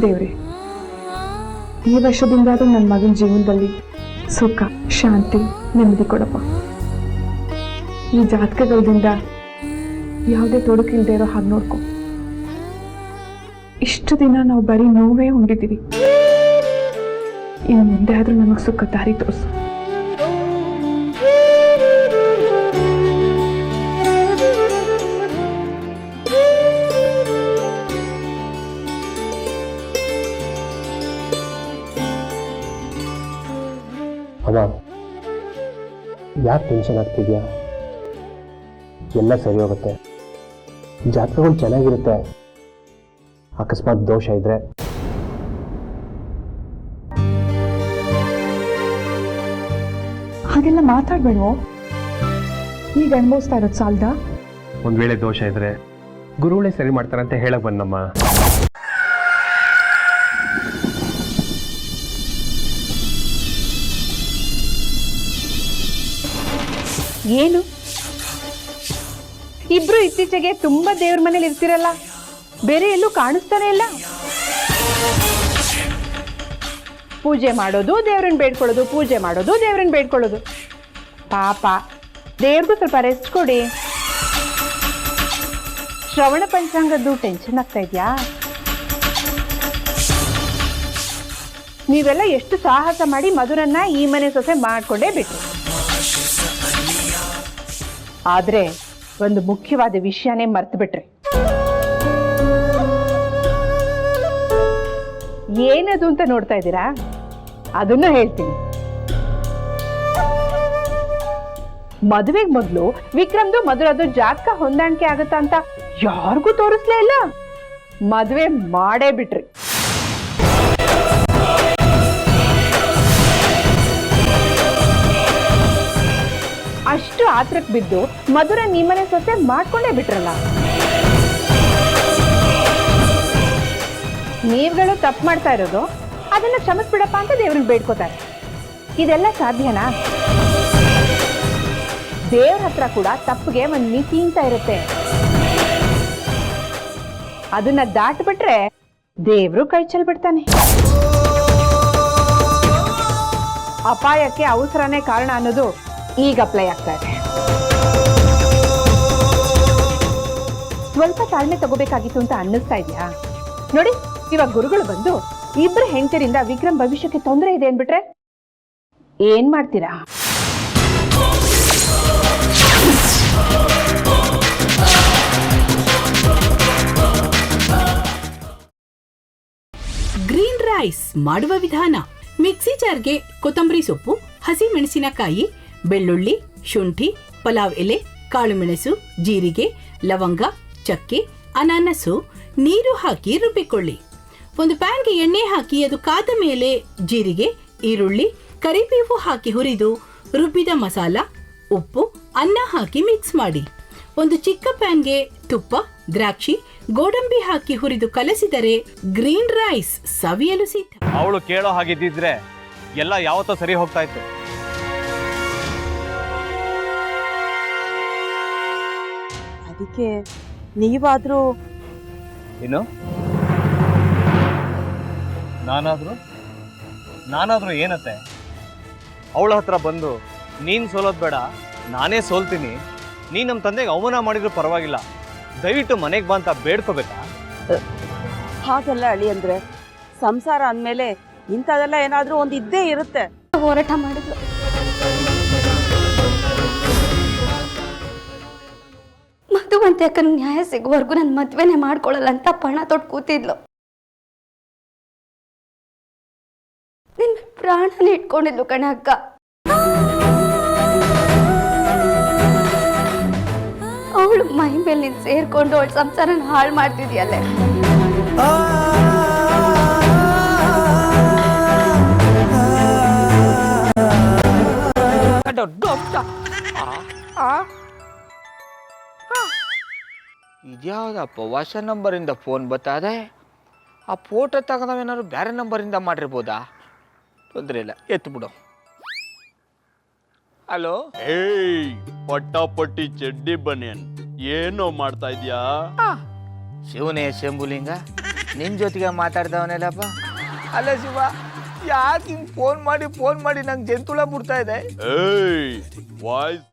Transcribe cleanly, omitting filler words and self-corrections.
ದೇವ್ರೆ, ಈ ವರ್ಷದಿಂದಾದ್ರೂ ನನ್ನ ಮಗನ ಜೀವನದಲ್ಲಿ ಸುಖ, ಶಾಂತಿ, ನೆಮ್ಮದಿ ಕೊಡಪ್ಪ. ಈ ಜಾತಕಗಳಿಂದ ಯಾವುದೇ ತೊಡಕಿಲ್ದೇ ಇರೋ ಹಾಗೆ ನೋಡ್ಕೊ. ಇಷ್ಟು ದಿನ ನಾವು ಬರೀ ನೋವೇ ಉಂಡಿದ್ದೀವಿ. ಇನ್ನು ಮುಂದೆ ಆದ್ರೂ ನಮಗೆ ಸುಖ ದಾರಿ ತೋರಿಸು. ಅಮ್ಮ, ಯಾಕೆ ಟೆನ್ಷನ್ ಆಗ್ತಿದ್ಯಾ? ಎಲ್ಲ ಸರಿ ಹೋಗುತ್ತೆ. ಜಾತಕಗಳು ಚೆನ್ನಾಗಿರುತ್ತೆ. ಅಕಸ್ಮಾತ್ ದೋಷ ಇದ್ರೆ ಹಾಗೆಲ್ಲ ಮಾತಾಡ್ಬೇಡ್ವೋ. ಈಗ ಅನುಭವಿಸ್ತಾ ಇರೋದು ಸಾಲ್ದ? ಒಂದ್ ವೇಳೆ ದೋಷ ಇದ್ರೆ ಗುರುಗಳೇ ಸರಿ ಮಾಡ್ತಾರಂತ ಹೇಳಕ್ ಬಂದಮ್ಮ. ಏನು ಇಬ್ರು ಇತ್ತೀಚೆಗೆ ತುಂಬಾ ದೇವ್ರ ಮನೇಲಿ ಇರ್ತಿರಲ್ಲ, ಬೇರೆ ಎಲ್ಲೂ ಕಾಣಿಸ್ತಾನೆ ಇಲ್ಲ. ಪೂಜೆ ಮಾಡೋದು, ದೇವ್ರನ್ನ ಬೇಡ್ಕೊಳ್ಳೋದು, ಪೂಜೆ ಮಾಡೋದು, ದೇವ್ರನ್ನ ಬೇಡ್ಕೊಳ್ಳೋದು. ಪಾಪ ದೇವ್ರಿಗೂ ಸ್ವಲ್ಪ ರೆಸ್ಟ್ ಕೊಡಿ. ಶ್ರವಣ ಪಂಚಾಂಗದ್ದು ಟೆನ್ಷನ್ ಆಗ್ತಾ ಇದ್ಯಾ? ನೀವೆಲ್ಲ ಎಷ್ಟು ಸಾಹಸ ಮಾಡಿ ಮಧುರನ್ನ ಈ ಮನೆ ಸೊಸೆ ಮಾಡ್ಕೊಂಡೇ ಬಿಟ್ರು. ಆದ್ರೆ ಒಂದು ಮುಖ್ಯವಾದ ವಿಷಯನೇ ಮರ್ತು ಬಿಟ್ರಿ. ಏನದು ಅಂತ ನೋಡ್ತಾ ಇದ್ದೀರಾ? ಅದನ್ನ ಹೇಳ್ತೀನಿ. ಮದುವೆಗೆ ಮೊದಲು ವಿಕ್ರಮ್ದು ಮಧುರದು ಜಾತಕ ಹೊಂದಾಣಿಕೆ ಆಗುತ್ತಾ ಅಂತ ಯಾರಿಗೂ ತೋರಿಸ್ಲೇ ಇಲ್ಲ. ಮದುವೆ ಮಾಡೇ ಬಿಟ್ರಿ. ಅಷ್ಟು ಆತ್ರಕ್ಕೆ ಬಿದ್ದು ಮಧುರ ನಿಮ್ಮನೆ ಸೊಸೆ ಮಾಡ್ಕೊಂಡೇ ಬಿಟ್ರಲ್ಲ. ನೀವುಗಳು ತಪ್ಪು ಮಾಡ್ತಾ ಇರೋದು, ಅದನ್ನ ಕ್ಷಮಿಸ್ಬಿಡಪ್ಪ ಅಂತ ದೇವ್ರನ್ನ ಬೇಡ್ಕೋತಾರೆ. ಇದೆಲ್ಲ ಸಾಧ್ಯನಾ? ದೇವ್ರ ಹತ್ರ ಕೂಡ ತಪ್ಪಿಗೆ ಒಂದು ಮಿತಿ ಅಂತ ಇರುತ್ತೆ. ಅದನ್ನ ದಾಟ್ಬಿಟ್ರೆ ದೇವ್ರು ಕೈ ಚೆಲ್ಬಿಡ್ತಾನೆ. ಅಪಾಯಕ್ಕೆ ಅವಸರನೇ ಕಾರಣ ಅನ್ನೋದು ಈಗ ಅಪ್ಲೈ ಆಗ್ತಾ ಇದೆ. ಸ್ವಲ್ಪ ತಾಳ್ಮೆ ತಗೋಬೇಕಾಗಿತ್ತು ಅಂತ ಅನ್ನಿಸ್ತಾ ಇದೆಯಾ? ನೋಡಿ, ಇವಾಗ ಗುರುಗಳು ಬಂದು ಇಬ್ಬರು ಹೆಂಡತಿರಿಂದ ವಿಕ್ರಮ್ ಭವಿಷ್ಯಕ್ಕೆ ತೊಂದರೆ ಇದೆ ಅನ್ಬಿಟ್ರೆ ಏನ್ ಮಾಡ್ತೀರಾ? ಗ್ರೀನ್ ರೈಸ್ ಮಾಡುವ ವಿಧಾನ: ಮಿಕ್ಸಿ ಜಾರ್ಗೆ ಕೊತ್ತಂಬರಿ ಸೊಪ್ಪು, ಹಸಿ ಮೆಣಸಿನಕಾಯಿ, ಬೆಳ್ಳುಳ್ಳಿ, ಶುಂಠಿ, ಪಲಾವ್ ಎಲೆ, ಕಾಳುಮೆಣಸು, ಜೀರಿಗೆ, ಲವಂಗ, ಚಕ್ಕೆ, ಅನಾನಸು, ನೀರು ಹಾಕಿ ರುಬ್ಬಿಕೊಳ್ಳಿ. ಒಂದು ಪ್ಯಾನ್ಗೆ ಎಣ್ಣೆ ಹಾಕಿ ಅದು ಕಾದ ಮೇಲೆ ಜೀರಿಗೆ, ಈರುಳ್ಳಿ, ಕರಿಬೇವು ಹಾಕಿ ಹುರಿದು ರುಬ್ಬಿದ ಮಸಾಲ, ಉಪ್ಪು, ಅನ್ನ ಹಾಕಿ ಮಿಕ್ಸ್ ಮಾಡಿ. ಒಂದು ಚಿಕ್ಕ ಪ್ಯಾನ್ಗೆ ತುಪ್ಪ, ದ್ರಾಕ್ಷಿ, ಗೋಡಂಬಿ ಹಾಕಿ ಹುರಿದು ಕಲಸಿದರೆ ಗ್ರೀನ್ ರೈಸ್ ಸವಿಯಲು ಸಿದ್ಧ. ಅವಳು ಕೇಳೋ ಹಾಗಿದ್ದಿದ್ರೆ ಎಲ್ಲ ಯಾವತ್ತೋ ಸರಿ ಹೋಗ್ತಾ ಇತ್ತು. ಅದಕ್ಕೆ ನೀವಾದ್ರೂ ಏನು? ನಾನಾದ್ರೂ ಏನತ್ತೆ? ಅವಳ ಹತ್ರ ಬಂದು ನೀನು ಸೋಲೋದು ಬೇಡ, ನಾನೇ ಸೋಲ್ತೀನಿ, ನೀನು ನಮ್ಮ ತಂದೆಗೆ ಅವಮಾನ ಮಾಡಿದ್ರು ಪರವಾಗಿಲ್ಲ, ದಯವಿಟ್ಟು ಮನೆಗೆ ಬಾ ಅಂತ ಬೇಡ್ಕೋಬೇಕಾ? ಹಾಗೆಲ್ಲ ಅಳಿ ಅಂದ್ರೆ ಸಂಸಾರ ಅಂದಮೇಲೆ ಇಂಥದೆಲ್ಲ ಏನಾದ್ರೂ ಒಂದು ಇದ್ದೇ ಇರುತ್ತೆ. ಹೋರಾಟ ಮಾಡಿದ್ಲು. ಮಧುವಂತೆ ಅಕ್ಕನ ನ್ಯಾಯ ಸಿಗುವವರೆಗೂ ನನ್ನ ಮದ್ವೆನೆ ಮಾಡ್ಕೊಳ್ಳಲ್ಲ ಅಂತ ಪಣ ತೊಟ್ಟು ಕೂತಿದ್ಲು. ನಿನ್ನ ಪ್ರಾಣನೇ ಇಟ್ಕೊಂಡಿದ್ಲು ಕಣೆ ಅಕ್ಕ. ಅವಳು ಮೈ ಮೇಲೆ ನೀನು ಸೇರ್ಕೊಂಡು ಅವಳ ಸಂಸಾರನ ಹಾಳು ಮಾಡ್ತಿದ್ಯಲ್ಲೇ. ಇದ್ಯಾವುದಪ್ಪ ಹೊಸ ನಂಬರಿಂದ ಫೋನ್ ಬತ್ತದೆ? ಆ ಫೋಟೋ ತಗೊಂಡವೇನಾದ್ರು ಬೇರೆ ನಂಬರಿಂದ ಮಾಡಿರ್ಬೋದಾ? ತೊಂದರೆ ಇಲ್ಲ, ಎತ್ತು ಬಿಡು. ಹಲೋ, ಏಯ್ ಪಟ್ಟಾಪಟ್ಟಿ ಚಡ್ಡಿ ಬನಿಯನ್, ಏನೋ ಮಾಡ್ತಾ ಇದ್ಯಾ? ಶಿವನೇ ಶಂಭುಲಿಂಗ, ನಿನ್ನ ಜೊತೆಗೆ ಮಾತಾಡ್ದವನೆಲ್ಲಪ್ಪ. ಅಲ್ಲ ಶಿವ, ಯಾಕೆ ಹಿಂಗೆ ಫೋನ್ ಮಾಡಿ ನಂಗೆ ಜಂತುಳ ಬಿಡ್ತಾ ಇದೆ? ಏಯ್ ವಾಯ್ಸ್